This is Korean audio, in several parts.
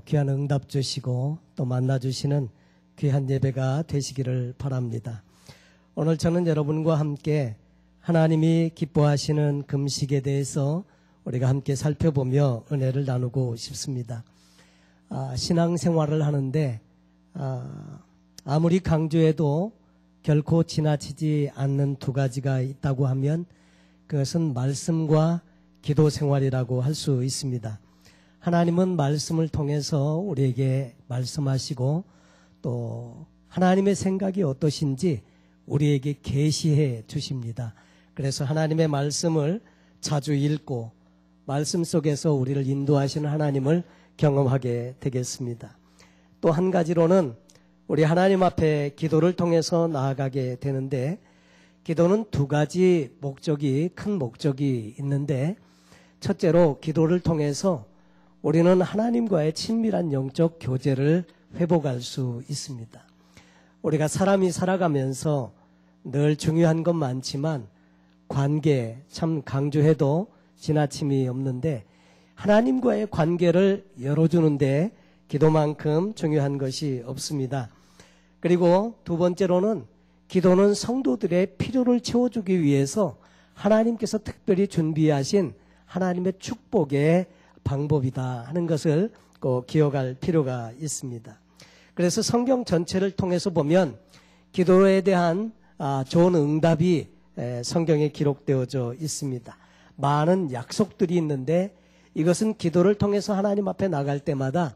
귀한 응답 주시고 또 만나주시는 귀한 예배가 되시기를 바랍니다. 오늘 저는 여러분과 함께 하나님이 기뻐하시는 금식에 대해서 우리가 함께 살펴보며 은혜를 나누고 싶습니다. 신앙생활을 하는데 아무리 강조해도 결코 지나치지 않는 두 가지가 있다고 하면 그것은 말씀과 기도 생활이라고 할 수 있습니다. 하나님은 말씀을 통해서 우리에게 말씀하시고 또 하나님의 생각이 어떠신지 우리에게 계시해 주십니다. 그래서 하나님의 말씀을 자주 읽고 말씀 속에서 우리를 인도하시는 하나님을 경험하게 되겠습니다. 또 한 가지로는 우리 하나님 앞에 기도를 통해서 나아가게 되는데 기도는 두 가지 큰 목적이 있는데 첫째로 기도를 통해서 우리는 하나님과의 친밀한 영적 교제를 회복할 수 있습니다. 우리가 사람이 살아가면서 늘 중요한 건 많지만 관계 참 강조해도 지나침이 없는데 하나님과의 관계를 열어주는데 기도만큼 중요한 것이 없습니다. 그리고 두 번째로는 기도는 성도들의 필요를 채워주기 위해서 하나님께서 특별히 준비하신 하나님의 축복의 방법이다 하는 것을 꼭 기억할 필요가 있습니다. 그래서 성경 전체를 통해서 보면 기도에 대한 좋은 응답이 성경에 기록되어져 있습니다. 많은 약속들이 있는데 이것은 기도를 통해서 하나님 앞에 나갈 때마다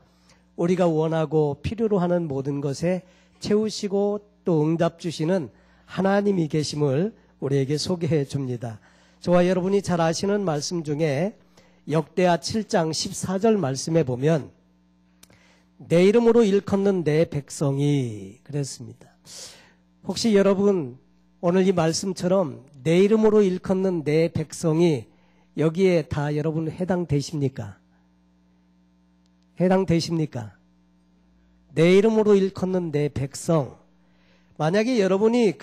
우리가 원하고 필요로 하는 모든 것에 채우시고 또 응답 주시는 하나님이 계심을 우리에게 소개해 줍니다. 저와 여러분이 잘 아시는 말씀 중에 역대하 7장 14절 말씀에 보면 내 이름으로 일컫는 내 백성이 그랬습니다. 혹시 여러분 오늘 이 말씀처럼 내 이름으로 일컫는 내 백성이 여기에 다 여러분 해당되십니까? 해당되십니까? 내 이름으로 일컫는 내 백성. 만약에 여러분이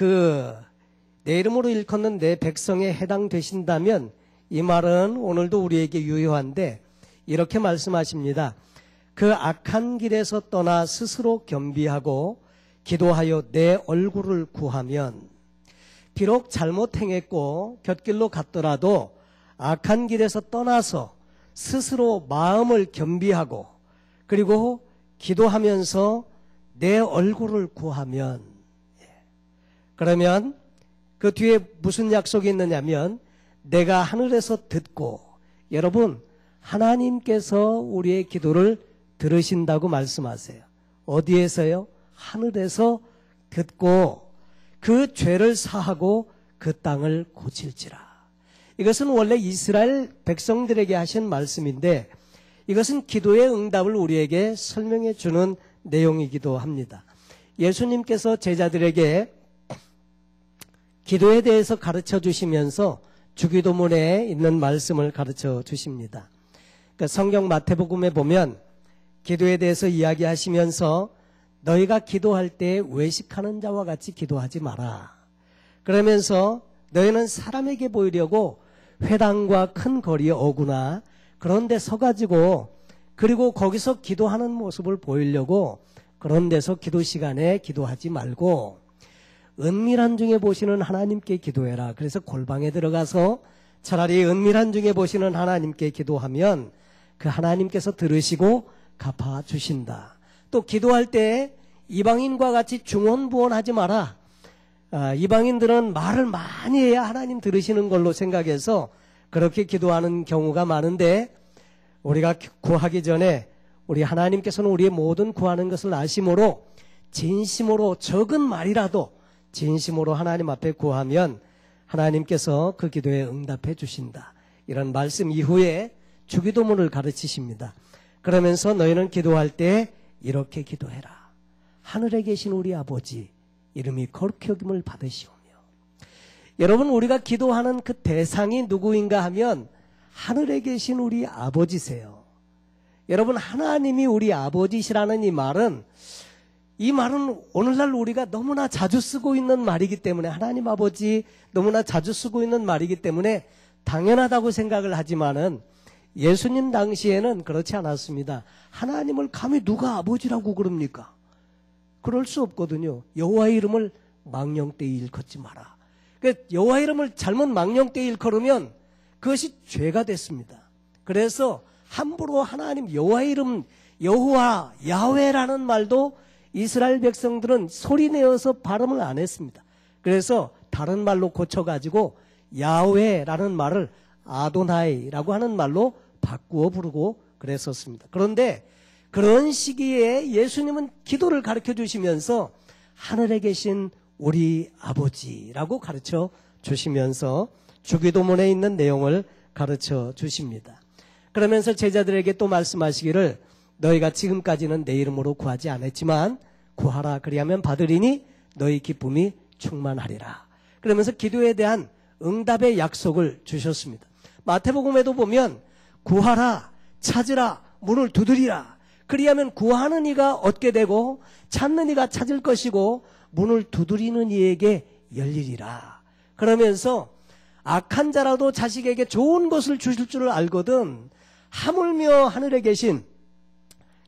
내 이름으로 일컫는 내 백성에 해당되신다면 이 말은 오늘도 우리에게 유효한데 이렇게 말씀하십니다. 그 악한 길에서 떠나 스스로 겸비하고 기도하여 내 얼굴을 구하면 비록 잘못 행했고 곁길로 갔더라도 악한 길에서 떠나서 스스로 마음을 겸비하고 그리고 기도하면서 내 얼굴을 구하면 그러면 그 뒤에 무슨 약속이 있느냐면 내가 하늘에서 듣고 여러분 하나님께서 우리의 기도를 들으신다고 말씀하세요. 어디에서요? 하늘에서 듣고 그 죄를 사하고 그 땅을 고칠지라. 이것은 원래 이스라엘 백성들에게 하신 말씀인데 이것은 기도의 응답을 우리에게 설명해 주는 내용이기도 합니다. 예수님께서 제자들에게 기도에 대해서 가르쳐 주시면서 주기도문에 있는 말씀을 가르쳐 주십니다. 그러니까 성경 마태복음에 보면 기도에 대해서 이야기하시면서 너희가 기도할 때 외식하는 자와 같이 기도하지 마라. 그러면서 너희는 사람에게 보이려고 회당과 큰 거리에 오구나 그런 데 서가지고 그리고 거기서 기도하는 모습을 보이려고 그런 데서 기도 시간에 기도하지 말고 은밀한 중에 보시는 하나님께 기도해라. 그래서 골방에 들어가서 차라리 은밀한 중에 보시는 하나님께 기도하면 그 하나님께서 들으시고 갚아주신다. 또 기도할 때 이방인과 같이 중언부언하지 마라. 이방인들은 말을 많이 해야 하나님 들으시는 걸로 생각해서 그렇게 기도하는 경우가 많은데 우리가 구하기 전에 우리 하나님께서는 우리의 모든 구하는 것을 아심으로 진심으로 적은 말이라도 진심으로 하나님 앞에 구하면 하나님께서 그 기도에 응답해 주신다. 이런 말씀 이후에 주기도문을 가르치십니다. 그러면서 너희는 기도할 때 이렇게 기도해라. 하늘에 계신 우리 아버지 이름이 거룩히 여김을 받으시오며. 여러분 우리가 기도하는 그 대상이 누구인가 하면 하늘에 계신 우리 아버지세요. 여러분 하나님이 우리 아버지시라는 이 말은 오늘날 우리가 너무나 자주 쓰고 있는 말이기 때문에 하나님 아버지 너무나 자주 쓰고 있는 말이기 때문에 당연하다고 생각을 하지만은 예수님 당시에는 그렇지 않았습니다. 하나님을 감히 누가 아버지라고 그럽니까? 그럴 수 없거든요. 여호와의 이름을 망령되이 일컫지 마라. 여호와 이름을 잘못 망령되이 일컬으면 그것이 죄가 됐습니다. 그래서 함부로 하나님 여호와의 이름, 여호와, 야훼라는 말도 이스라엘 백성들은 소리내어서 발음을 안 했습니다. 그래서 다른 말로 고쳐가지고 야훼라는 말을 아도나이라고 하는 말로 바꾸어 부르고 그랬었습니다. 그런데 그런 시기에 예수님은 기도를 가르쳐 주시면서 하늘에 계신 우리 아버지라고 가르쳐 주시면서 주기도문에 있는 내용을 가르쳐 주십니다. 그러면서 제자들에게 또 말씀하시기를 너희가 지금까지는 내 이름으로 구하지 않았지만 구하라 그리하면 받으리니 너희 기쁨이 충만하리라. 그러면서 기도에 대한 응답의 약속을 주셨습니다. 마태복음에도 보면 구하라 찾으라 문을 두드리라 그리하면 구하는 이가 얻게 되고 찾는 이가 찾을 것이고 문을 두드리는 이에게 열리리라. 그러면서 악한 자라도 자식에게 좋은 것을 주실 줄을 알거든 하물며 하늘에 계신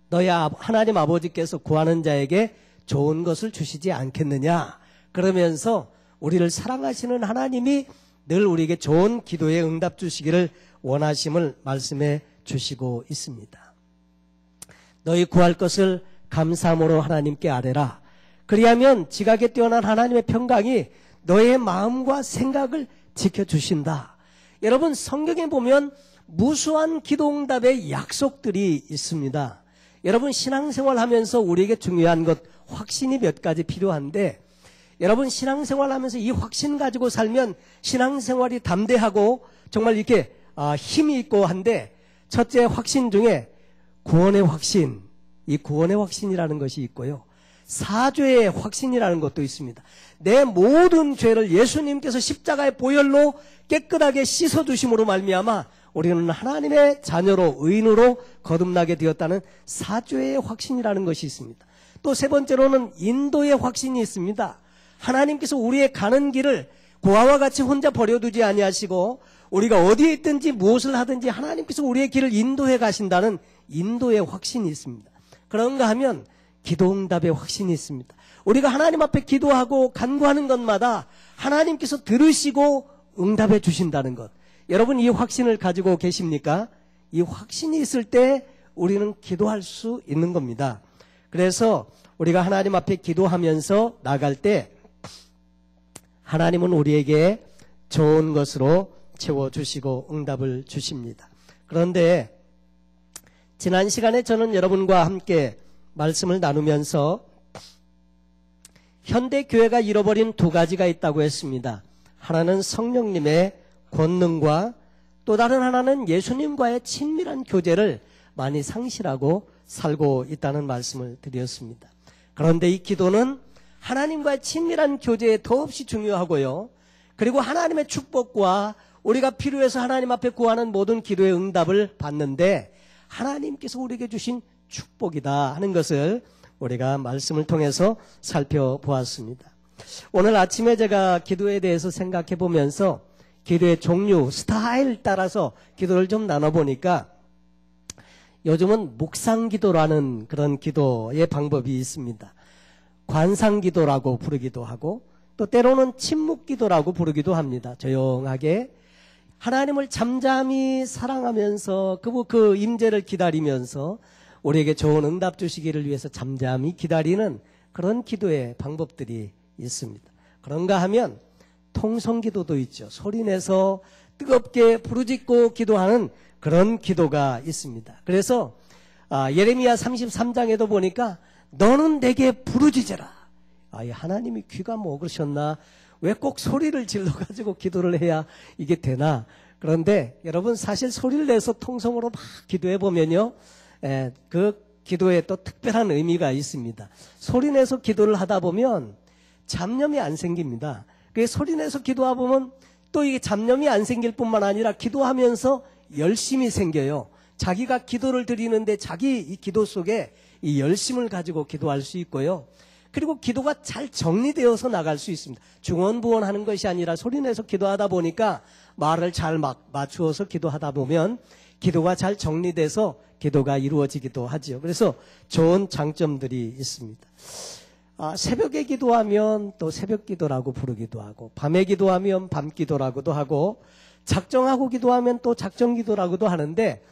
너희 하나님 아버지께서 구하는 자에게 좋은 것을 주시지 않겠느냐. 그러면서 우리를 사랑하시는 하나님이 늘 우리에게 좋은 기도에 응답 주시기를 원하심을 말씀해 주시고 있습니다. 너희 구할 것을 감사함으로 하나님께 아뢰라. 그리하면 지각에 뛰어난 하나님의 평강이 너의 마음과 생각을 지켜주신다. 여러분 성경에 보면 무수한 기도응답의 약속들이 있습니다. 여러분 신앙생활 하면서 우리에게 중요한 것 확신이 몇 가지 필요한데 여러분 신앙생활 하면서 이 확신 가지고 살면 신앙생활이 담대하고 정말 이렇게 힘이 있고 한데 첫째 확신 중에 구원의 확신, 이 구원의 확신이라는 것이 있고요. 사죄의 확신이라는 것도 있습니다. 내 모든 죄를 예수님께서 십자가의 보혈로 깨끗하게 씻어주심으로 말미암아 우리는 하나님의 자녀로 의인으로 거듭나게 되었다는 사죄의 확신이라는 것이 있습니다. 또 세 번째로는 인도의 확신이 있습니다. 하나님께서 우리의 가는 길을 고아와 같이 혼자 버려두지 아니하시고 우리가 어디에 있든지 무엇을 하든지 하나님께서 우리의 길을 인도해 가신다는 인도의 확신이 있습니다. 그런가 하면 기도응답의 확신이 있습니다. 우리가 하나님 앞에 기도하고 간구하는 것마다 하나님께서 들으시고 응답해 주신다는 것. 여러분 이 확신을 가지고 계십니까? 이 확신이 있을 때 우리는 기도할 수 있는 겁니다. 그래서 우리가 하나님 앞에 기도하면서 나갈 때 하나님은 우리에게 좋은 것으로 채워주시고 응답을 주십니다. 그런데 지난 시간에 저는 여러분과 함께 말씀을 나누면서 현대교회가 잃어버린 두 가지가 있다고 했습니다. 하나는 성령님의 권능과 또 다른 하나는 예수님과의 친밀한 교제를 많이 상실하고 살고 있다는 말씀을 드렸습니다. 그런데 이 기도는 하나님과의 친밀한 교제에 더없이 중요하고요. 그리고 하나님의 축복과 우리가 필요해서 하나님 앞에 구하는 모든 기도의 응답을 받는데 하나님께서 우리에게 주신 축복이다 하는 것을 우리가 말씀을 통해서 살펴보았습니다. 오늘 아침에 제가 기도에 대해서 생각해 보면서 기도의 종류, 스타일 따라서 기도를 좀 나눠보니까 요즘은 묵상기도라는 그런 기도의 방법이 있습니다. 관상기도라고 부르기도 하고 또 때로는 침묵기도라고 부르기도 합니다. 조용하게 하나님을 잠잠히 사랑하면서 그 임재를 기다리면서 우리에게 좋은 응답 주시기를 위해서 잠잠히 기다리는 그런 기도의 방법들이 있습니다. 그런가 하면 통성기도도 있죠. 소리내서 뜨겁게 부르짖고 기도하는 그런 기도가 있습니다. 그래서 예레미야 33장에도 보니까 너는 내게 부르짖어라. 하나님이 귀가 먹으셨나? 왜 꼭 소리를 질러가지고 기도를 해야 이게 되나? 그런데 여러분 사실 소리를 내서 통성으로 막 기도해 보면요. 그 기도에 또 특별한 의미가 있습니다. 소리내서 기도를 하다 보면 잡념이 안 생깁니다. 그 소리내서 기도하다 보면 또 이게 잡념이 안 생길 뿐만 아니라 기도하면서 열심이 생겨요. 자기가 기도를 드리는데 자기 이 기도 속에 이 열심을 가지고 기도할 수 있고요. 그리고 기도가 잘 정리되어서 나갈 수 있습니다. 중언부언하는 것이 아니라 소리내서 기도하다 보니까 말을 잘 맞추어서 기도하다 보면 기도가 잘 정리돼서 기도가 이루어지기도 하지요. 그래서 좋은 장점들이 있습니다. 새벽에 기도하면 또 새벽 기도라고 부르기도 하고, 밤에 기도하면 밤 기도라고도 하고, 작정하고 기도하면 또 작정 기도라고도 하는데,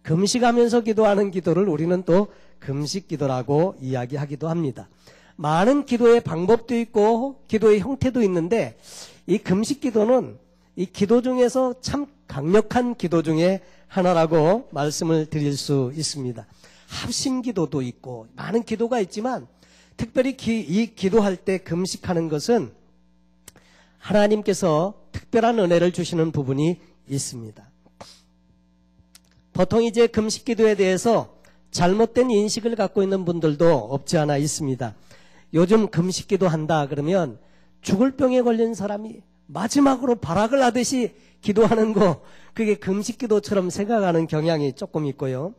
금식하면서 기도하는 기도를 우리는 또 금식 기도라고 이야기하기도 합니다. 많은 기도의 방법도 있고 기도의 형태도 있는데, 이 금식 기도는 이 기도 중에서 참 강력한 기도 중에 하나라고 말씀을 드릴 수 있습니다. 합심 기도도 있고 많은 기도가 있지만, 특별히 이 기도할 때 금식하는 것은 하나님께서 특별한 은혜를 주시는 부분이 있습니다. 보통 이제 금식 기도에 대해서 잘못된 인식을 갖고 있는 분들도 없지 않아 있습니다. 요즘 금식 기도 한다 그러면 죽을 병에 걸린 사람이 마지막으로 발악을 하듯이 기도하는 거, 그게 금식 기도처럼 생각하는 경향이 조금 있고요.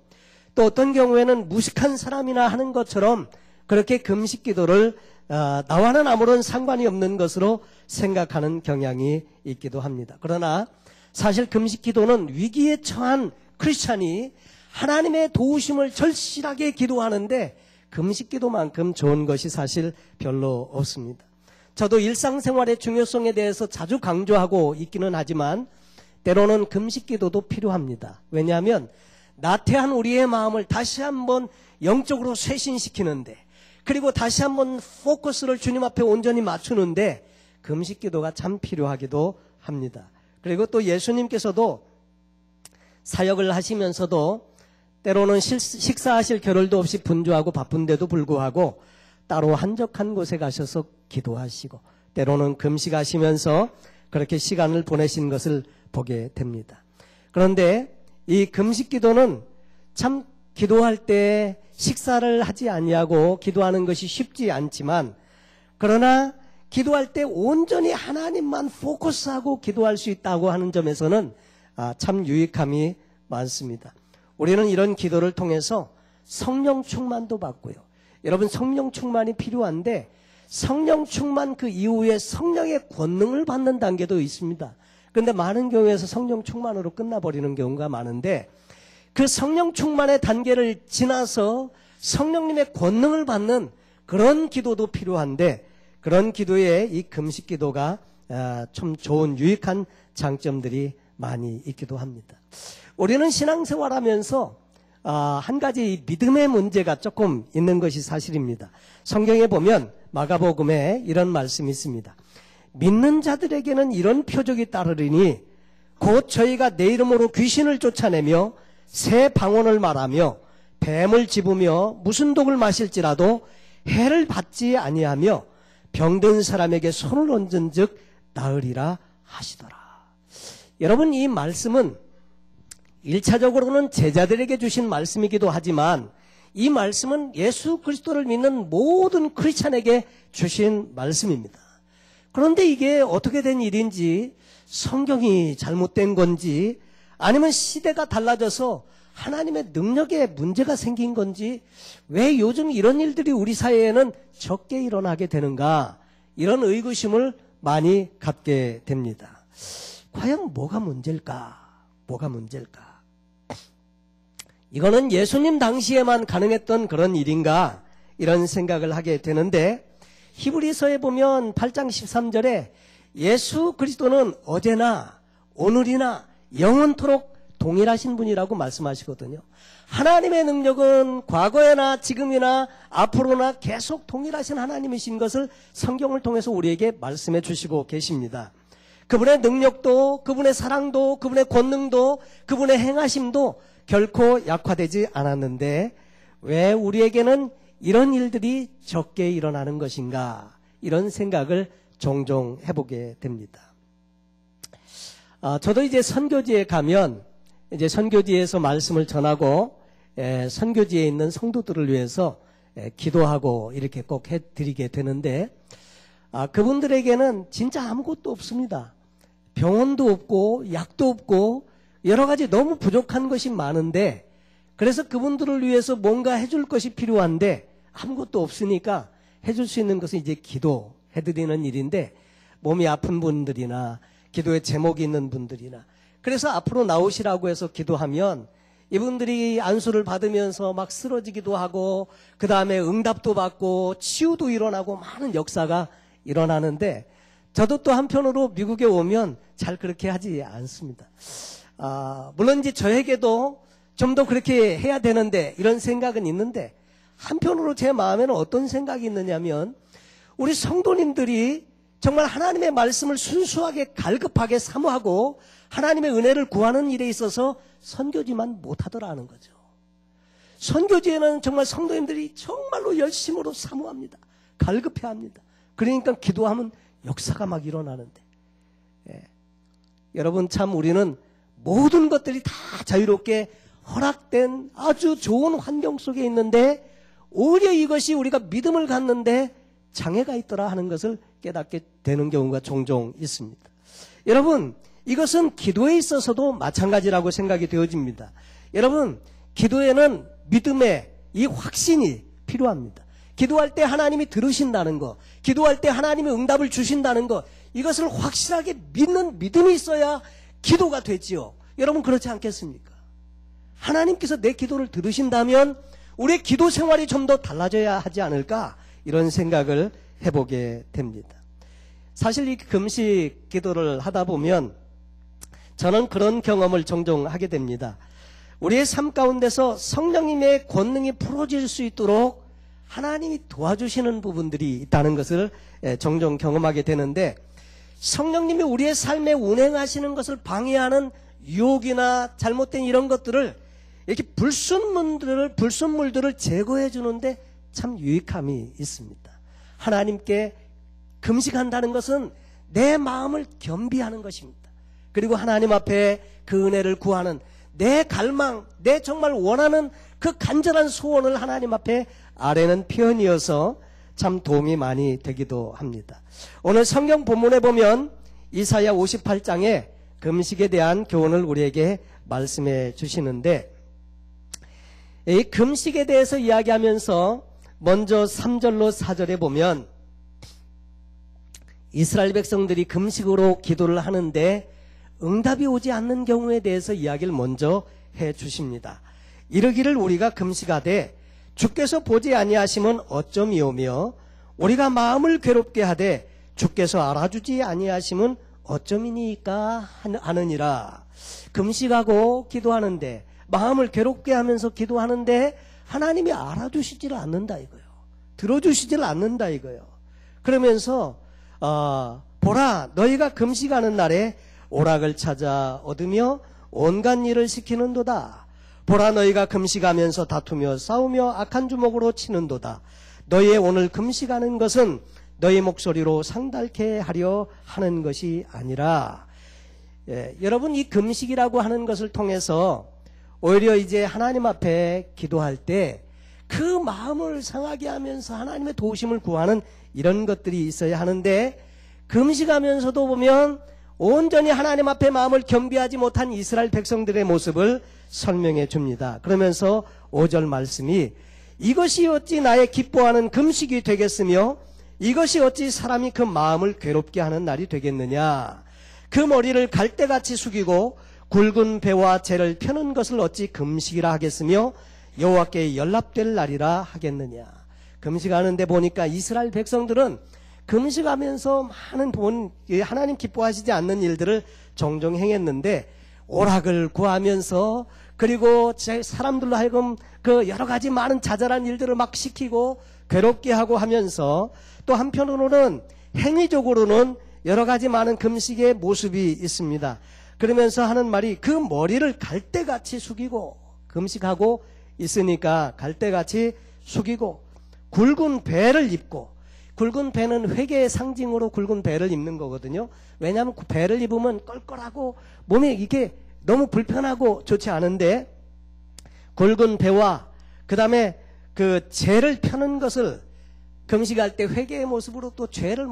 또 어떤 경우에는 무식한 사람이나 하는 것처럼 그렇게 금식 기도를 나와는 아무런 상관이 없는 것으로 생각하는 경향이 있기도 합니다. 그러나 사실 금식 기도는 위기에 처한 크리스찬이 하나님의 도우심을 절실하게 기도하는데 금식 기도만큼 좋은 것이 사실 별로 없습니다. 저도 일상생활의 중요성에 대해서 자주 강조하고 있기는 하지만 때로는 금식 기도도 필요합니다. 왜냐하면 나태한 우리의 마음을 다시 한번 영적으로 쇄신시키는데, 그리고 다시 한번 포커스를 주님 앞에 온전히 맞추는데 금식 기도가 참 필요하기도 합니다. 그리고 또 예수님께서도 사역을 하시면서도 때로는 식사하실 겨를도 없이 분주하고 바쁜데도 불구하고 따로 한적한 곳에 가셔서 기도하시고, 때로는 금식하시면서 그렇게 시간을 보내신 것을 보게 됩니다. 그런데 이 금식 기도는 참 기도할 때 식사를 하지 아니하고 기도하는 것이 쉽지 않지만, 그러나 기도할 때 온전히 하나님만 포커스하고 기도할 수 있다고 하는 점에서는 참 유익함이 많습니다. 우리는 이런 기도를 통해서 성령 충만도 받고요. 여러분, 성령 충만이 필요한데 성령 충만 그 이후에 성령의 권능을 받는 단계도 있습니다. 그런데 많은 경우에서 성령 충만으로 끝나버리는 경우가 많은데, 그 성령 충만의 단계를 지나서 성령님의 권능을 받는 그런 기도도 필요한데, 그런 기도에 이 금식 기도가 좀 좋은 유익한 장점들이 많이 있기도 합니다. 우리는 신앙생활하면서 한 가지 믿음의 문제가 조금 있는 것이 사실입니다. 성경에 보면 마가복음에 이런 말씀이 있습니다. 믿는 자들에게는 이런 표적이 따르리니 곧 저희가 내 이름으로 귀신을 쫓아내며 새 방언을 말하며 뱀을 집으며 무슨 독을 마실지라도 해를 받지 아니하며 병든 사람에게 손을 얹은 즉 나으리라 하시더라. 여러분, 이 말씀은 1차적으로는 제자들에게 주신 말씀이기도 하지만 이 말씀은 예수 그리스도를 믿는 모든 크리스찬에게 주신 말씀입니다. 그런데 이게 어떻게 된 일인지, 성경이 잘못된 건지, 아니면 시대가 달라져서 하나님의 능력에 문제가 생긴 건지, 왜 요즘 이런 일들이 우리 사회에는 적게 일어나게 되는가, 이런 의구심을 많이 갖게 됩니다. 과연 뭐가 문제일까? 뭐가 문제일까? 이거는 예수님 당시에만 가능했던 그런 일인가, 이런 생각을 하게 되는데, 히브리서에 보면 8장 13절에 예수 그리스도는 어제나 오늘이나 영원토록 동일하신 분이라고 말씀하시거든요. 하나님의 능력은 과거에나 지금이나 앞으로나 계속 동일하신 하나님이신 것을 성경을 통해서 우리에게 말씀해 주시고 계십니다. 그분의 능력도, 그분의 사랑도, 그분의 권능도, 그분의 행하심도 결코 약화되지 않았는데 왜 우리에게는 이런 일들이 적게 일어나는 것인가, 이런 생각을 종종 해보게 됩니다. 저도 이제 선교지에 가면 이제 선교지에서 말씀을 전하고 선교지에 있는 성도들을 위해서 기도하고 이렇게 꼭 해드리게 되는데, 그분들에게는 진짜 아무것도 없습니다. 병원도 없고 약도 없고 여러 가지 너무 부족한 것이 많은데, 그래서 그분들을 위해서 뭔가 해줄 것이 필요한데 아무것도 없으니까 해줄 수 있는 것은 이제 기도해드리는 일인데, 몸이 아픈 분들이나 기도에 제목이 있는 분들이나, 그래서 앞으로 나오시라고 해서 기도하면 이분들이 안수를 받으면서 막 쓰러지기도 하고 그 다음에 응답도 받고 치유도 일어나고 많은 역사가 일어나는데 저도 또 한편으로 미국에 오면 잘 그렇게 하지 않습니다. 물론 이제 저에게도 좀 더 그렇게 해야 되는데 이런 생각은 있는데 한편으로 제 마음에는 어떤 생각이 있느냐면 우리 성도님들이 정말 하나님의 말씀을 순수하게 갈급하게 사모하고 하나님의 은혜를 구하는 일에 있어서 선교지만 못하더라는 거죠. 선교지에는 정말 성도님들이 정말로 열심으로 사모합니다. 갈급해합니다. 그러니까 기도하면 역사가 막 일어나는데 여러분 참 우리는 모든 것들이 다 자유롭게 허락된 아주 좋은 환경 속에 있는데 오히려 이것이 우리가 믿음을 갖는데 장애가 있더라 하는 것을 깨닫게 되는 경우가 종종 있습니다. 여러분 이것은 기도에 있어서도 마찬가지라고 생각이 되어집니다. 여러분 기도에는 믿음의 이 확신이 필요합니다. 기도할 때 하나님이 들으신다는 것, 기도할 때 하나님이 응답을 주신다는 것, 이것을 확실하게 믿는 믿음이 있어야 기도가 되지요. 여러분 그렇지 않겠습니까? 하나님께서 내 기도를 들으신다면 우리의 기도 생활이 좀 더 달라져야 하지 않을까 이런 생각을 해보게 됩니다. 사실 이 금식 기도를 하다 보면 저는 그런 경험을 종종 하게 됩니다. 우리의 삶 가운데서 성령님의 권능이 풀어질 수 있도록 하나님이 도와주시는 부분들이 있다는 것을 종종 경험하게 되는데 성령님이 우리의 삶에 운행하시는 것을 방해하는 유혹이나 잘못된 이런 것들을 이렇게 불순물들을 제거해 주는데 참 유익함이 있습니다. 하나님께 금식한다는 것은 내 마음을 겸비하는 것입니다. 그리고 하나님 앞에 그 은혜를 구하는 내 갈망, 내 정말 원하는 그 간절한 소원을 하나님 앞에 아뢰는 표현이어서 참 도움이 많이 되기도 합니다. 오늘 성경 본문에 보면 이사야 58장에 금식에 대한 교훈을 우리에게 말씀해 주시는데 이 금식에 대해서 이야기하면서 먼저 3절로 4절에 보면 이스라엘 백성들이 금식으로 기도를 하는데 응답이 오지 않는 경우에 대해서 이야기를 먼저 해 주십니다. 이르기를 우리가 금식하되 주께서 보지 아니하시면 어쩌미오며 우리가 마음을 괴롭게 하되 주께서 알아주지 아니하시면 어쩌미니까 하느니라. 금식하고 기도하는데 마음을 괴롭게 하면서 기도하는데 하나님이 알아주시지를 않는다 이거예요. 들어주시지를 않는다 이거예요. 그러면서 보라 너희가 금식하는 날에 오락을 찾아 얻으며 온갖 일을 시키는도다. 보라 너희가 금식하면서 다투며 싸우며 악한 주먹으로 치는도다. 너희의 오늘 금식하는 것은 너희 목소리로 상달케 하려 하는 것이 아니라 여러분 이 금식이라고 하는 것을 통해서 오히려 이제 하나님 앞에 기도할 때 그 마음을 상하게 하면서 하나님의 도우심을 구하는 이런 것들이 있어야 하는데 금식하면서도 보면 온전히 하나님 앞에 마음을 겸비하지 못한 이스라엘 백성들의 모습을 설명해 줍니다. 그러면서 5절 말씀이 이것이 어찌 나의 기뻐하는 금식이 되겠으며 이것이 어찌 사람이 그 마음을 괴롭게 하는 날이 되겠느냐. 그 머리를 갈대같이 숙이고 굵은 배와 재를 펴는 것을 어찌 금식이라 하겠으며 여호와께 연락될 날이라 하겠느냐. 금식하는데 보니까 이스라엘 백성들은 금식하면서 많은 하나님 기뻐하시지 않는 일들을 종종 행했는데 오락을 구하면서 그리고 사람들로 하여금 그 여러 가지 많은 자잘한 일들을 막 시키고 괴롭게 하고 하면서 또 한편으로는 행위적으로는 여러 가지 많은 금식의 모습이 있습니다. 그러면서 하는 말이 그 머리를 갈대같이 숙이고 금식하고 있으니까 갈대같이 숙이고 굵은 배를 입고 굵은 배는 회개의 상징으로 굵은 배를 입는 거거든요. 왜냐하면 그 배를 입으면 껄껄하고 몸에 이게 너무 불편하고 좋지 않은데 굵은 배와 그 다음에 그 죄를 펴는 것을 금식할 때 회개의 모습으로 또 죄를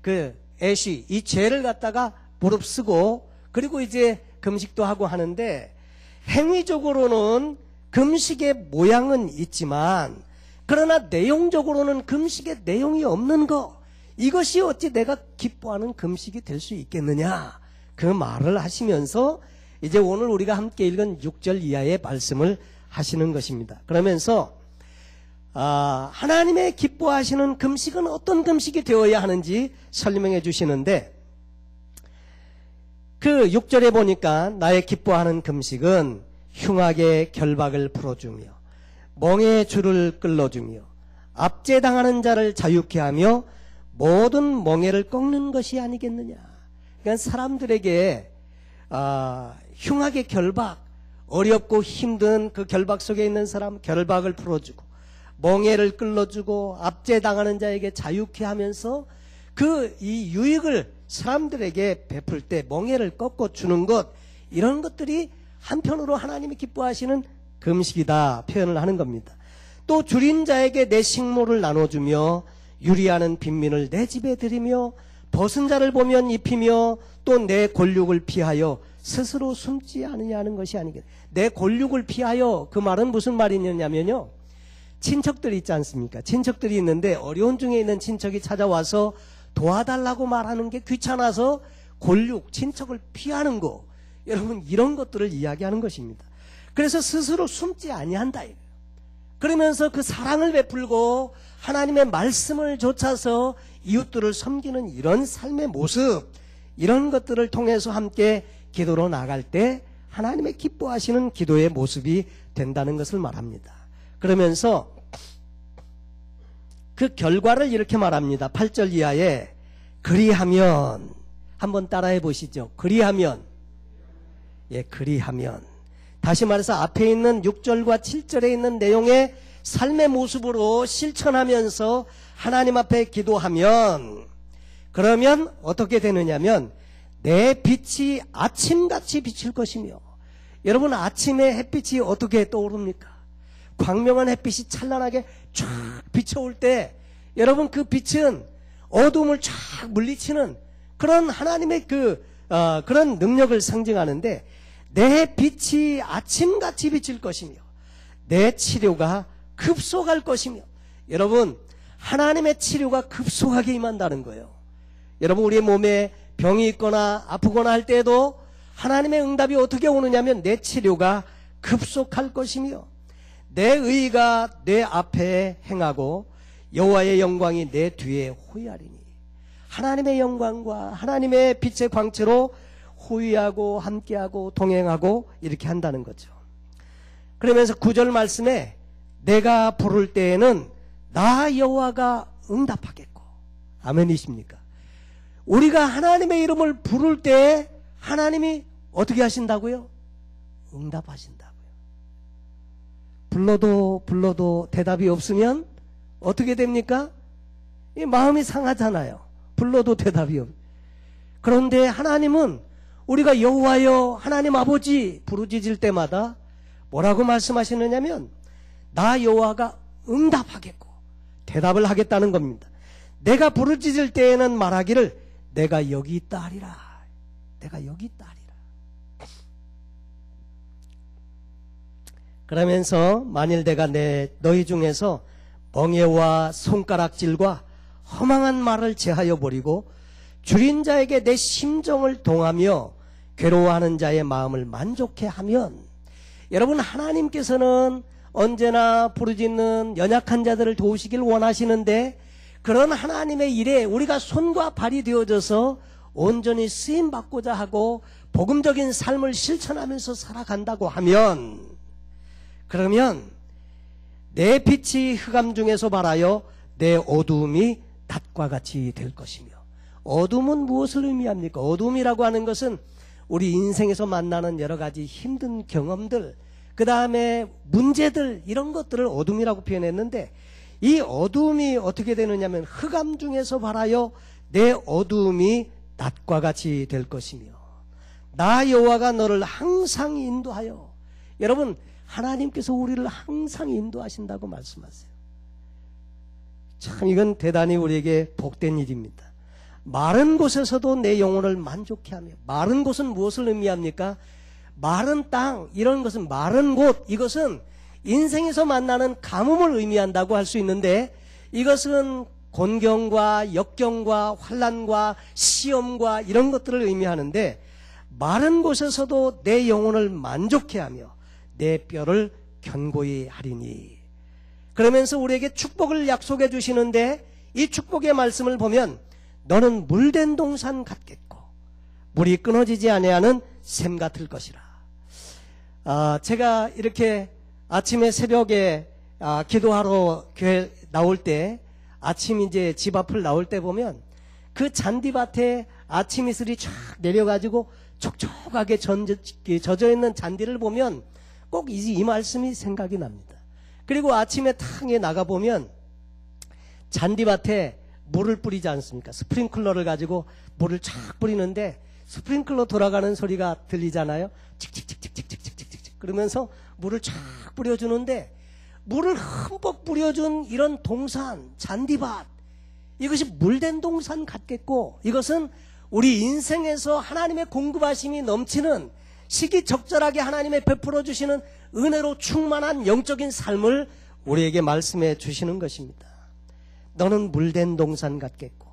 그 애쉬 이 죄를 갖다가 무릅쓰고 그리고 이제 금식도 하고 하는데 행위적으로는 금식의 모양은 있지만 그러나 내용적으로는 금식의 내용이 없는 거 이것이 어찌 내가 기뻐하는 금식이 될 수 있겠느냐 그 말을 하시면서 이제 오늘 우리가 함께 읽은 6절 이하의 말씀을 하시는 것입니다. 그러면서 하나님의 기뻐하시는 금식은 어떤 금식이 되어야 하는지 설명해 주시는데, 그 6절에 보니까 나의 기뻐하는 금식은 흉악의 결박을 풀어주며 멍의 줄을 끌어주며 압제당하는 자를 자유케 하며 모든 멍에를 꺾는 것이 아니겠느냐. 그러니까 사람들에게 흉악의 결박, 어렵고 힘든 그 결박 속에 있는 사람 결박을 풀어주고 멍에를 끌어주고 압제당하는 자에게 자유케 하면서 그 이 유익을 사람들에게 베풀 때 멍에를 꺾어주는 것, 이런 것들이 한편으로 하나님이 기뻐하시는 금식이다 표현을 하는 겁니다. 또 줄인 자에게 내 식물을 나눠주며 유리하는 빈민을 내 집에 들이며 벗은 자를 보면 입히며 또 내 골육을 피하여 스스로 숨지 않으냐는 것이 아니겠. 내 골육을 피하여, 그 말은 무슨 말이냐면요, 친척들이 있지 않습니까? 친척들이 있는데 어려운 중에 있는 친척이 찾아와서 도와달라고 말하는 게 귀찮아서 골육, 친척을 피하는 거, 여러분 이런 것들을 이야기하는 것입니다. 그래서 스스로 숨지 아니한다. 그러면서 그 사랑을 베풀고 하나님의 말씀을 좇아서 이웃들을 섬기는 이런 삶의 모습, 이런 것들을 통해서 함께 기도로 나갈 때 하나님의 기뻐하시는 기도의 모습이 된다는 것을 말합니다. 그러면서 그 결과를 이렇게 말합니다. 8절 이하에 그리하면, 한번 따라해 보시죠. 그리하면, 그리하면. 다시 말해서 앞에 있는 6절과 7절에 있는 내용의 삶의 모습으로 실천하면서 하나님 앞에 기도하면, 그러면 어떻게 되느냐면 내 빛이 아침같이 비칠 것이며, 여러분 아침에 햇빛이 어떻게 떠오릅니까? 광명한 햇빛이 찬란하게 쫙 비춰올 때 여러분 그 빛은 어둠을 쫙 물리치는 그런 하나님의 그런 능력을 상징하는데, 내 빛이 아침같이 비칠 것이며 내 치료가 급속할 것이며, 여러분 하나님의 치료가 급속하게 임한다는 거예요. 여러분 우리의 몸에 병이 있거나 아프거나 할 때에도 하나님의 응답이 어떻게 오느냐면 내 치료가 급속할 것이며 내 의가 내 앞에 행하고 여호와의 영광이 내 뒤에 호위하리니, 하나님의 영광과 하나님의 빛의 광채로 호위하고 함께하고 동행하고 이렇게 한다는 거죠. 그러면서 9절 말씀에 내가 부를 때에는 나 여호와가 응답하겠고, 아멘이십니까? 우리가 하나님의 이름을 부를 때 하나님이 어떻게 하신다고요? 응답하신다고요. 불러도 대답이 없으면 어떻게 됩니까? 이 마음이 상하잖아요. 불러도 대답이 없. 그런데 하나님은 우리가 여호와여 하나님 아버지 부르짖을 때마다 뭐라고 말씀하시느냐면 나 여호와가 응답하겠고 대답을 하겠다는 겁니다. 내가 부르짖을 때에는 말하기를 내가 여기 있다 하리라. 내가 여기 있다 하리라. 그러면서 만일 내가 너희 중에서 멍에와 손가락질과 허망한 말을 제하여 버리고 줄인 자에게 내 심정을 동하며 괴로워하는 자의 마음을 만족해 하면, 여러분 하나님께서는 언제나 부르짖는 연약한 자들을 도우시길 원하시는데, 그런 하나님의 일에 우리가 손과 발이 되어져서 온전히 쓰임받고자 하고 복음적인 삶을 실천하면서 살아간다고 하면, 그러면 내 빛이 흑암 중에서 발하여 내 어두움이 낮과 같이 될 것이며, 어둠은 무엇을 의미합니까? 어둠이라고 하는 것은 우리 인생에서 만나는 여러 가지 힘든 경험들, 그 다음에 문제들, 이런 것들을 어둠이라고 표현했는데, 이 어두움이 어떻게 되느냐면 흑암 중에서 발하여 내 어두움이 낮과 같이 될 것이며 나 여호와가 너를 항상 인도하여, 여러분 하나님께서 우리를 항상 인도하신다고 말씀하세요. 참 이건 대단히 우리에게 복된 일입니다. 마른 곳에서도 내 영혼을 만족해 하며, 마른 곳은 무엇을 의미합니까? 마른 땅, 이런 것은 마른 곳, 이것은 인생에서 만나는 가뭄을 의미한다고 할 수 있는데, 이것은 곤경과 역경과 환난과 시험과 이런 것들을 의미하는데, 마른 곳에서도 내 영혼을 만족해 하며 내 뼈를 견고히 하리니. 그러면서 우리에게 축복을 약속해 주시는데 이 축복의 말씀을 보면 너는 물된 동산 같겠고 물이 끊어지지 아니하는 샘 같을 것이라. 제가 이렇게 아침에 새벽에 기도하러 교회 나올 때 아침 이제 집 앞을 나올 때 보면 그 잔디밭에 아침 이슬이 쫙 내려가지고 촉촉하게 젖어 있는 잔디를 보면 꼭 이 말씀이 생각이 납니다. 그리고 아침에 탕에 나가보면 잔디밭에 물을 뿌리지 않습니까? 스프링클러를 가지고 물을 쫙 뿌리는데 스프링클러 돌아가는 소리가 들리잖아요. 칙칙칙칙칙칙칙칙칙 그러면서 물을 쫙 뿌려주는데 물을 흠뻑 뿌려준 이런 동산, 잔디밭, 이것이 물된 동산 같겠고 이것은 우리 인생에서 하나님의 공급하심이 넘치는 시기적절하게 하나님의 베풀어 주시는 은혜로 충만한 영적인 삶을 우리에게 말씀해 주시는 것입니다. 너는 물된 동산 같겠고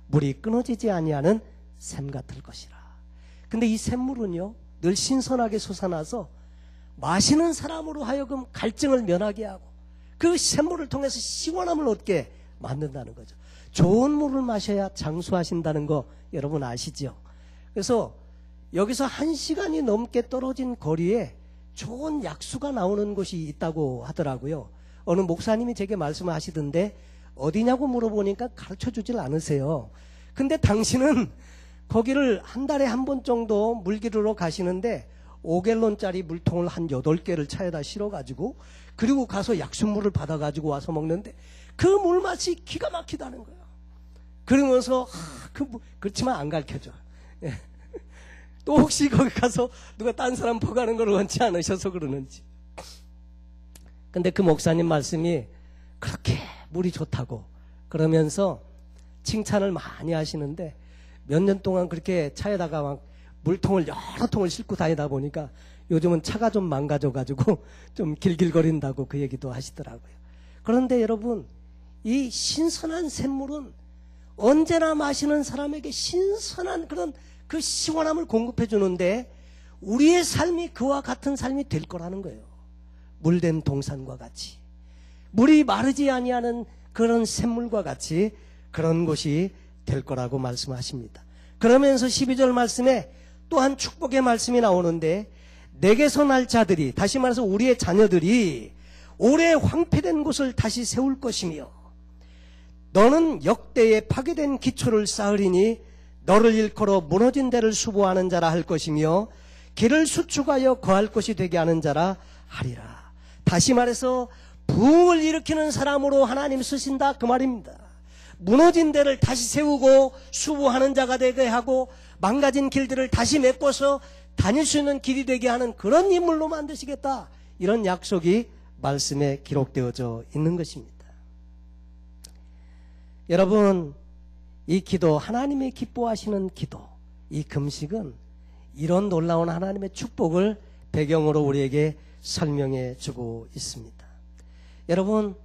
물이 끊어지지 아니하는 샘 같을 것이라. 근데 이 샘물은요 늘 신선하게 솟아나서 마시는 사람으로 하여금 갈증을 면하게 하고 그 샘물을 통해서 시원함을 얻게 만든다는 거죠. 좋은 물을 마셔야 장수하신다는 거 여러분 아시죠? 그래서 여기서 1시간이 넘게 떨어진 거리에 좋은 약수가 나오는 곳이 있다고 하더라고요. 어느 목사님이 제게 말씀하시던데 어디냐고 물어보니까 가르쳐주질 않으세요. 근데 당신은 거기를 한 달에 한 번 정도 물기르러 가시는데 5갤론짜리 물통을 한 8개를 차에다 실어가지고 그리고 가서 약수물을 받아가지고 와서 먹는데 그 물맛이 기가 막히다는 거예요. 그러면서 그렇지만 안 가르쳐줘. 예. 또 혹시 거기 가서 누가 딴 사람 퍼가는 걸 원치 않으셔서 그러는지. 근데 그 목사님 말씀이 그렇게 물이 좋다고 그러면서 칭찬을 많이 하시는데 몇 년 동안 그렇게 차에다가 막 물통을 여러 통을 싣고 다니다 보니까 요즘은 차가 좀 망가져가지고 좀 길길거린다고 그 얘기도 하시더라고요. 그런데 여러분 이 신선한 샘물은 언제나 마시는 사람에게 신선한 그런 그 시원함을 공급해 주는데 우리의 삶이 그와 같은 삶이 될 거라는 거예요. 물된 동산과 같이 물이 마르지 아니하는 그런 샘물과 같이 그런 곳이 될 거라고 말씀하십니다. 그러면서 12절 말씀에 또한 축복의 말씀이 나오는데 내게서 날 자들이 다시 말해서 우리의 자녀들이 오래 황폐된 곳을 다시 세울 것이며 너는 역대에 파괴된 기초를 쌓으리니 너를 일컬어 무너진 데를 수보하는 자라 할 것이며 길을 수축하여 거할 곳이 되게 하는 자라 하리라. 다시 말해서 부흥을 일으키는 사람으로 하나님 쓰신다 그 말입니다. 무너진 데를 다시 세우고 수보하는 자가 되게 하고 망가진 길들을 다시 메꿔서 다닐 수 있는 길이 되게 하는 그런 인물로 만드시겠다. 이런 약속이 말씀에 기록되어져 있는 것입니다. 여러분 이 기도 하나님이 기뻐하시는 기도 이 금식은 이런 놀라운 하나님의 축복을 배경으로 우리에게 설명해 주고 있습니다. 여러분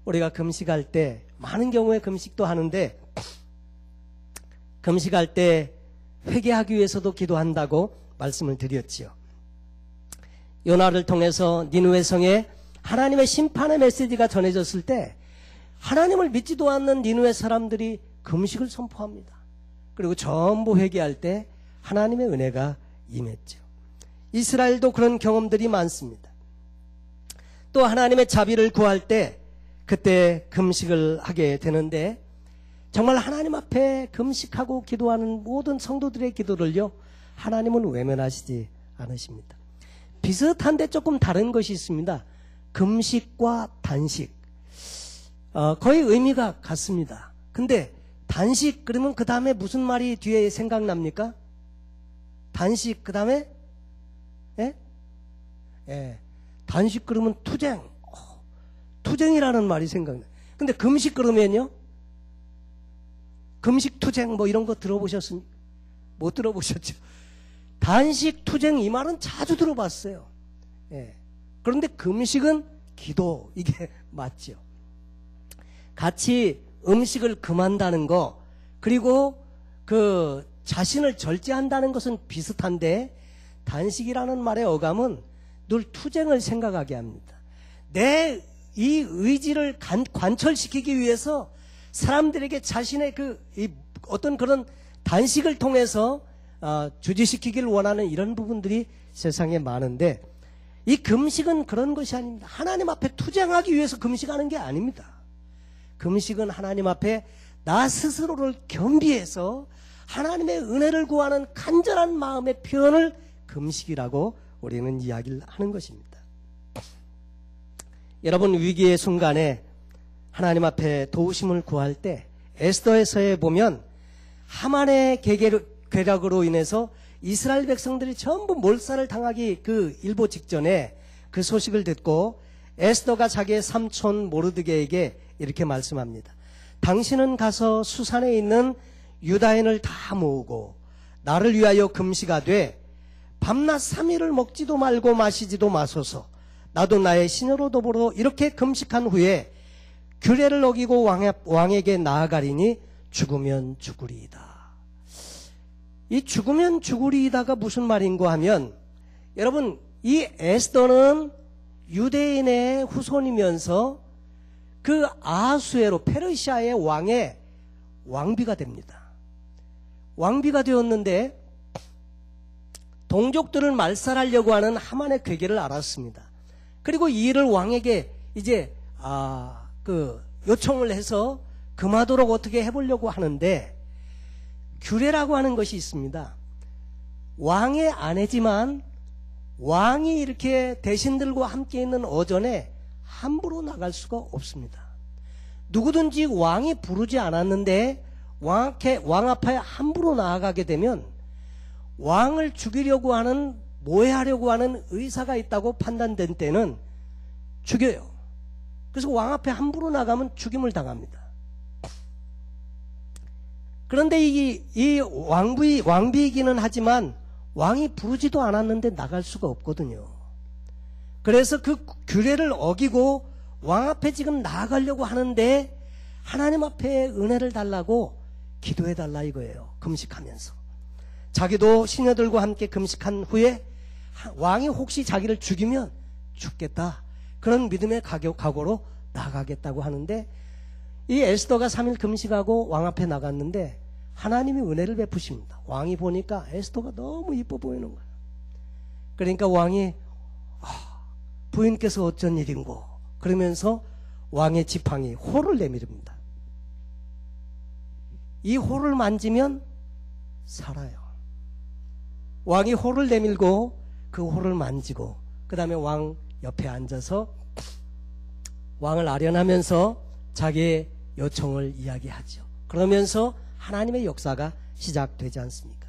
우리가 금식할 때 많은 경우에 금식도 하는데 금식할 때 회개하기 위해서도 기도한다고 말씀을 드렸지요. 요나를 통해서 니느웨 성에 하나님의 심판의 메시지가 전해졌을 때 하나님을 믿지도 않는 니느웨 사람들이 금식을 선포합니다. 그리고 전부 회개할 때 하나님의 은혜가 임했죠. 이스라엘도 그런 경험들이 많습니다. 또 하나님의 자비를 구할 때 그때 금식을 하게 되는데 정말 하나님 앞에 금식하고 기도하는 모든 성도들의 기도를요 하나님은 외면하시지 않으십니다. 비슷한데 조금 다른 것이 있습니다. 금식과 단식 거의 의미가 같습니다. 근데 단식 그러면 그 다음에 무슨 말이 뒤에 생각납니까? 단식 그 다음에 단식 그러면 투쟁 투쟁이라는 말이 생각나요. 근데 금식 그러면요 금식 투쟁 뭐 이런 거 들어보셨습니까? 못 들어보셨죠? 단식 투쟁 이 말은 자주 들어봤어요. 그런데 금식은 기도 이게 맞죠. 같이 음식을 금한다는 거 그리고 그 자신을 절제한다는 것은 비슷한데 단식이라는 말의 어감은 늘 투쟁을 생각하게 합니다. 내 이 의지를 관철시키기 위해서 사람들에게 자신의 어떤 그런 단식을 통해서 주지시키기를 원하는 이런 부분들이 세상에 많은데, 이 금식은 그런 것이 아닙니다. 하나님 앞에 투쟁하기 위해서 금식하는 게 아닙니다. 금식은 하나님 앞에 나 스스로를 겸비해서 하나님의 은혜를 구하는 간절한 마음의 표현을 금식이라고 우리는 이야기를 하는 것입니다. 여러분, 위기의 순간에 하나님 앞에 도우심을 구할 때 에스더에서에 보면 하만의 괴력으로 인해서 이스라엘 백성들이 전부 몰살을 당하기 일보 직전에 그 소식을 듣고 에스더가 자기의 삼촌 모르드게에게 이렇게 말씀합니다. 당신은 가서 수산에 있는 유다인을 다 모으고 나를 위하여 금식하되 밤낮 3일을 먹지도 말고 마시지도 마소서. 나도 나의 시녀로 더불어 이렇게 금식한 후에 규례를 어기고 왕에게 나아가리니 죽으면 죽으리이다. 이 죽으면 죽으리이다가 무슨 말인가 하면, 여러분, 이 에스더는 유대인의 후손이면서 그 아하수에로 페르시아의 왕의 왕비가 됩니다. 왕비가 되었는데 동족들을 말살하려고 하는 하만의 괴계를 알았습니다. 그리고 이 일을 왕에게 이제 요청을 해서 금하도록 어떻게 해보려고 하는데, 규례라고 하는 것이 있습니다. 왕의 아내지만 왕이 이렇게 대신들과 함께 있는 어전에 함부로 나갈 수가 없습니다. 누구든지 왕이 부르지 않았는데 왕 앞에 함부로 나아가게 되면 왕을 죽이려고 하는, 모해하려고 하는 의사가 있다고 판단된 때는 죽여요. 그래서 왕 앞에 함부로 나가면 죽임을 당합니다. 그런데 이 왕비이기는 하지만 왕이 부르지도 않았는데 나갈 수가 없거든요. 그래서 그 규례를 어기고 왕 앞에 지금 나아가려고 하는데 하나님 앞에 은혜를 달라고 기도해 달라 이거예요. 금식하면서. 자기도 시녀들과 함께 금식한 후에 왕이 혹시 자기를 죽이면 죽겠다, 그런 믿음의 각오로 나가겠다고 하는데, 이 에스더가 3일 금식하고 왕 앞에 나갔는데 하나님이 은혜를 베푸십니다. 왕이 보니까 에스더가 너무 이뻐 보이는 거예요. 그러니까 왕이 부인께서 어쩐 일인고 그러면서 왕의 지팡이 호를 내밀입니다. 이 호를 만지면 살아요. 왕이 호를 내밀고 그 호를 만지고 그 다음에 왕 옆에 앉아서 왕을 아련하면서 자기의 요청을 이야기하죠. 그러면서 하나님의 역사가 시작되지 않습니까?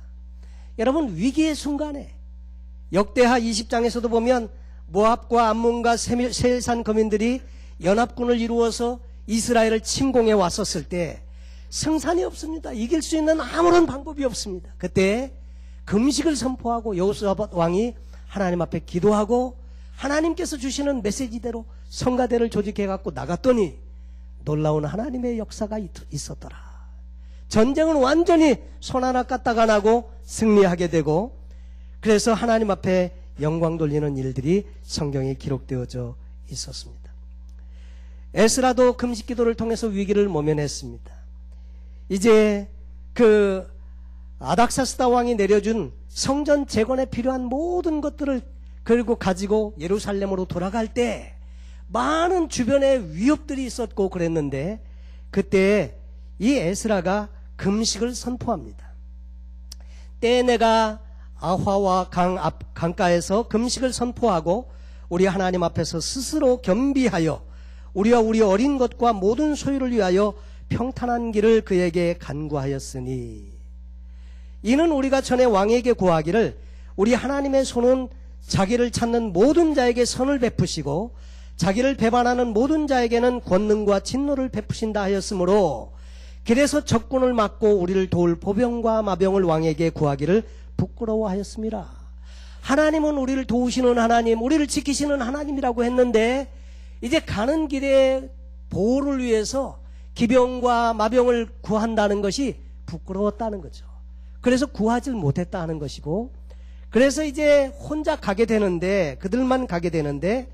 여러분, 위기의 순간에 역대하 20장에서도 보면 모압과 암몬과 세일산 거민들이 연합군을 이루어서 이스라엘을 침공해 왔었을 때 승산이 없습니다. 이길 수 있는 아무런 방법이 없습니다. 그때 금식을 선포하고 여호수아밧 왕이 하나님 앞에 기도하고 하나님께서 주시는 메시지대로 성가대를 조직해 갖고 나갔더니 놀라운 하나님의 역사가 있었더라. 전쟁은 완전히 손 하나 까딱 안 하고 승리하게 되고, 그래서 하나님 앞에 영광 돌리는 일들이 성경에 기록되어져 있었습니다. 에스라도 금식 기도를 통해서 위기를 모면했습니다. 이제 아닥사스다 왕이 내려준 성전 재건에 필요한 모든 것들을 그리고 가지고 예루살렘으로 돌아갈 때 많은 주변에 위협들이 있었고 그랬는데, 그때 이 에스라가 금식을 선포합니다. 때에 내가 아화와 강가에서 금식을 선포하고 우리 하나님 앞에서 스스로 겸비하여 우리와 우리 어린 것과 모든 소유를 위하여 평탄한 길을 그에게 간구하였으니, 이는 우리가 전에 왕에게 구하기를 우리 하나님의 손은 자기를 찾는 모든 자에게 선을 베푸시고 자기를 배반하는 모든 자에게는 권능과 진노를 베푸신다 하였으므로, 그래서 적군을 막고 우리를 도울 보병과 마병을 왕에게 구하기를 부끄러워하였습니다. 하나님은 우리를 도우시는 하나님, 우리를 지키시는 하나님이라고 했는데 이제 가는 길에 보호를 위해서 기병과 마병을 구한다는 것이 부끄러웠다는 거죠. 그래서 구하지 못했다 하는 것이고, 그래서 이제 혼자 가게 되는데, 그들만 가게 되는데,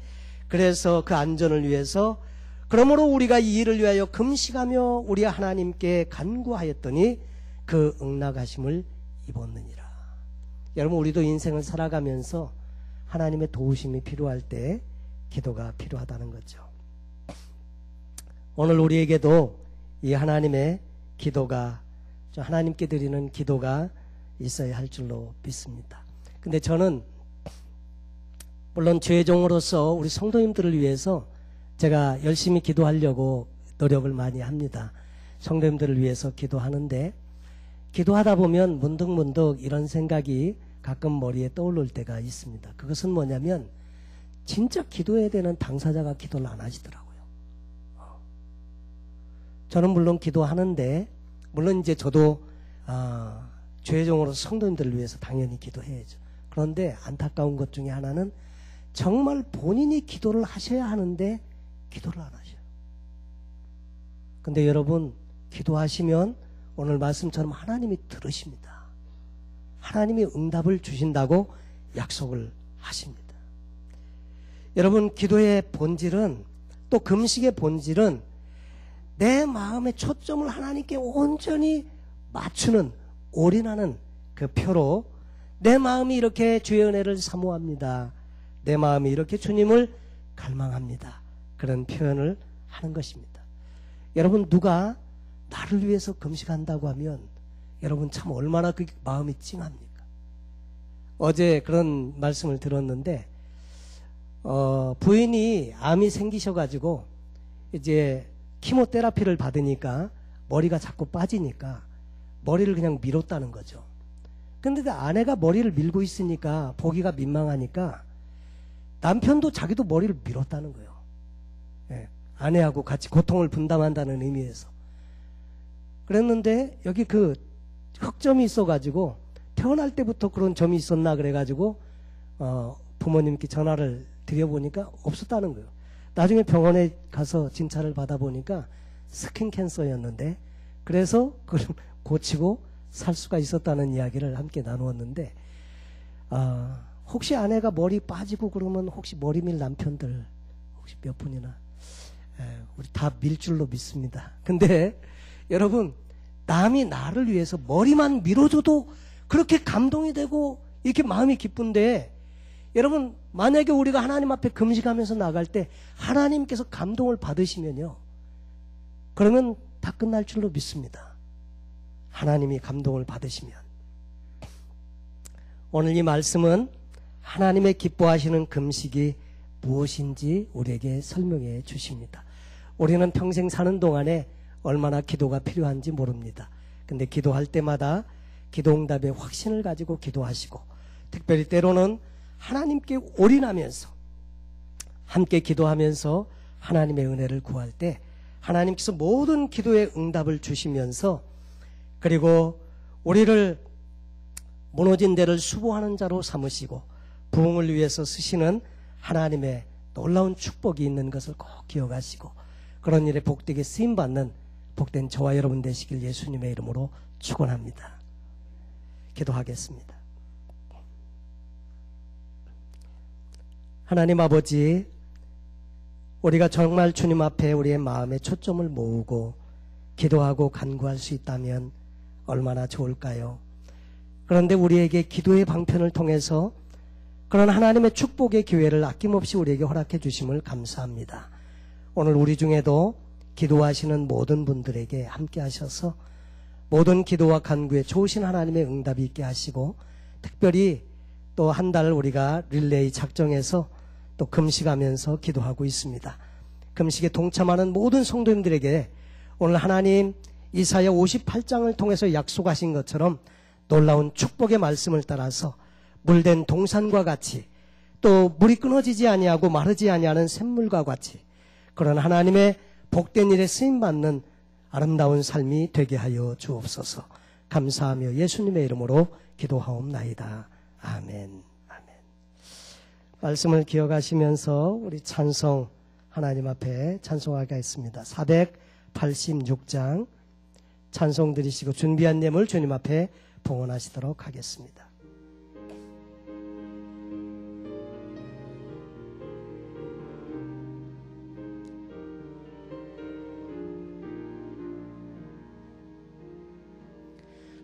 그래서 그 안전을 위해서, 그러므로 우리가 이 일을 위하여 금식하며 우리 하나님께 간구하였더니 그 응낙하심을 입었느니라. 여러분, 우리도 인생을 살아가면서 하나님의 도우심이 필요할 때 기도가 필요하다는 거죠. 오늘 우리에게도 이 하나님의 기도가, 하나님께 드리는 기도가 있어야 할 줄로 믿습니다. 근데 저는 물론 죄종으로서 우리 성도님들을 위해서 제가 열심히 기도하려고 노력을 많이 합니다. 성도님들을 위해서 기도하는데, 기도하다 보면 문득문득 이런 생각이 가끔 머리에 떠오를 때가 있습니다. 그것은 뭐냐면 진짜 기도해야 되는 당사자가 기도를 안 하시더라고요. 저는 물론 기도하는데, 물론 이제 저도 죄종으로서 성도님들을 위해서 당연히 기도해야죠. 그런데 안타까운 것 중에 하나는 정말 본인이 기도를 하셔야 하는데 기도를 안 하셔요. 근데 여러분, 기도하시면 오늘 말씀처럼 하나님이 들으십니다. 하나님이 응답을 주신다고 약속을 하십니다. 여러분, 기도의 본질은, 또 금식의 본질은 내 마음의 초점을 하나님께 온전히 맞추는, 올인하는 그 표로 내 마음이 이렇게 주의 은혜를 사모합니다. 내 마음이 이렇게 주님을 갈망합니다. 그런 표현을 하는 것입니다. 여러분, 누가 나를 위해서 금식한다고 하면 여러분 참 얼마나 그 마음이 찡합니까? 어제 그런 말씀을 들었는데, 부인이 암이 생기셔가지고 이제 키모테라피를 받으니까 머리가 자꾸 빠지니까 머리를 그냥 밀었다는 거죠. 근데 아내가 머리를 밀고 있으니까 보기가 민망하니까 남편도 자기도 머리를 밀었다는 거예요. 예, 아내하고 같이 고통을 분담한다는 의미에서. 그랬는데 여기 그 흑점이 있어가지고 태어날 때부터 그런 점이 있었나 그래가지고 부모님께 전화를 드려보니까 없었다는 거예요. 나중에 병원에 가서 진찰을 받아보니까 스킨 캔서였는데, 그래서 그걸 고치고 살 수가 있었다는 이야기를 함께 나누었는데, 혹시 아내가 머리 빠지고 그러면 혹시 머리 밀 남편들 혹시 몇 분이나, 우리 다 밀 줄로 믿습니다. 근데 여러분, 남이 나를 위해서 머리만 밀어줘도 그렇게 감동이 되고 이렇게 마음이 기쁜데, 여러분, 만약에 우리가 하나님 앞에 금식하면서 나갈 때 하나님께서 감동을 받으시면요, 그러면 다 끝날 줄로 믿습니다. 하나님이 감동을 받으시면. 오늘 이 말씀은 하나님의 기뻐하시는 금식이 무엇인지 우리에게 설명해 주십니다. 우리는 평생 사는 동안에 얼마나 기도가 필요한지 모릅니다. 근데 기도할 때마다 기도응답의 확신을 가지고 기도하시고, 특별히 때로는 하나님께 올인하면서 함께 기도하면서 하나님의 은혜를 구할 때 하나님께서 모든 기도의 응답을 주시면서, 그리고 우리를 무너진 데를 수보하는 자로 삼으시고 부흥을 위해서 쓰시는 하나님의 놀라운 축복이 있는 것을 꼭 기억하시고, 그런 일에 복되게 쓰임받는 복된 저와 여러분 되시길 예수님의 이름으로 축원합니다. 기도하겠습니다. 하나님 아버지, 우리가 정말 주님 앞에 우리의 마음의 초점을 모으고 기도하고 간구할 수 있다면 얼마나 좋을까요? 그런데 우리에게 기도의 방편을 통해서 그런 하나님의 축복의 기회를 아낌없이 우리에게 허락해 주심을 감사합니다. 오늘 우리 중에도 기도하시는 모든 분들에게 함께 하셔서 모든 기도와 간구에 좋으신 하나님의 응답이 있게 하시고, 특별히 또 한 달 우리가 릴레이 작정해서 또 금식하면서 기도하고 있습니다. 금식에 동참하는 모든 성도님들에게 오늘 하나님 이사야 58장을 통해서 약속하신 것처럼 놀라운 축복의 말씀을 따라서 물된 동산과 같이, 또 물이 끊어지지 아니하고 마르지 아니하는 샘물과 같이 그런 하나님의 복된 일에 쓰임받는 아름다운 삶이 되게 하여 주옵소서. 감사하며 예수님의 이름으로 기도하옵나이다. 아멘. 아멘. 말씀을 기억하시면서 우리 찬송 하나님 앞에 찬송하겠습니다. 486장 찬송 드리시고 준비한 예물 주님 앞에 봉헌하시도록 하겠습니다.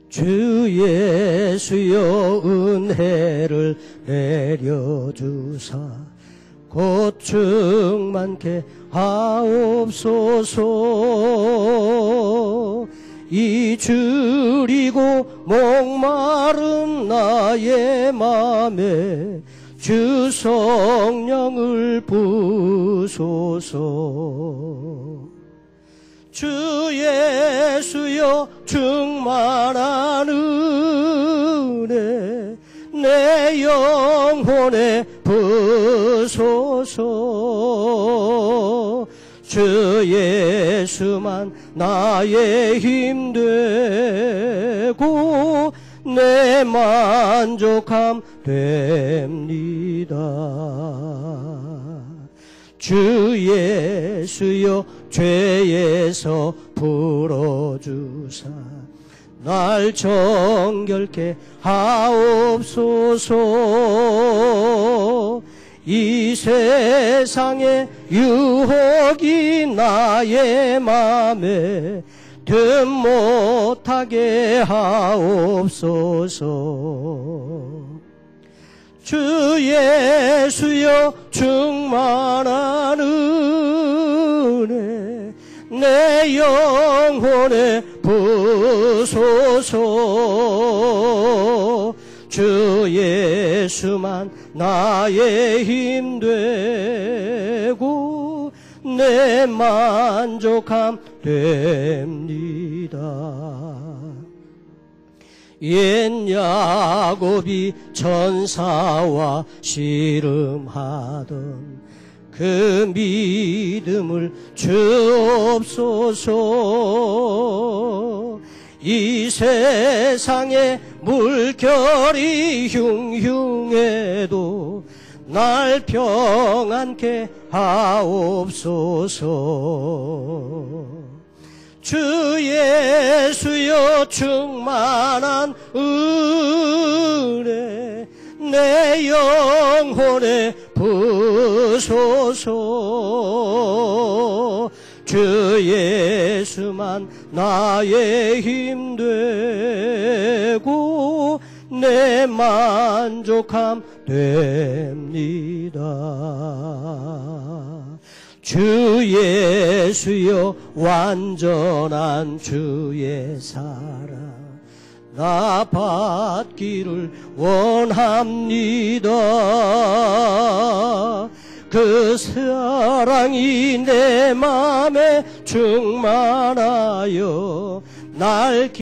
주 예수여 은혜를 내려주사 고충 많게 하옵소서. 이 줄이고 목마른 나의 맘에 주 성령을 부소서. 주 예수여 충만한 은혜 내 영혼에 부소서. 주 예수만 나의 힘 되고 내 만족함 됩니다. 주 예수여 죄에서 풀어주사 날 정결케 하옵소서. 이 세상의 유혹이 나의 맘에 든 못하게 하옵소서. 주 예수여 충만한 은혜 내 영혼에 부소서. 주 예수만 나의 힘 되고 내 만족함 됩니다. 옛 야곱이 천사와 씨름하던 그 믿음을 주옵소서. 이 세상에 물결이 흉흉해도 날 평안케 하옵소서. 주 예수여 충만한 은혜 내 영혼에 부소서. 주 예수만 나의 힘 되고 내 만족함 됩니다. 주 예수여 완전한 주의 사랑 나 받기를 원합니다. 그 사랑이 내 맘에 충만하여 날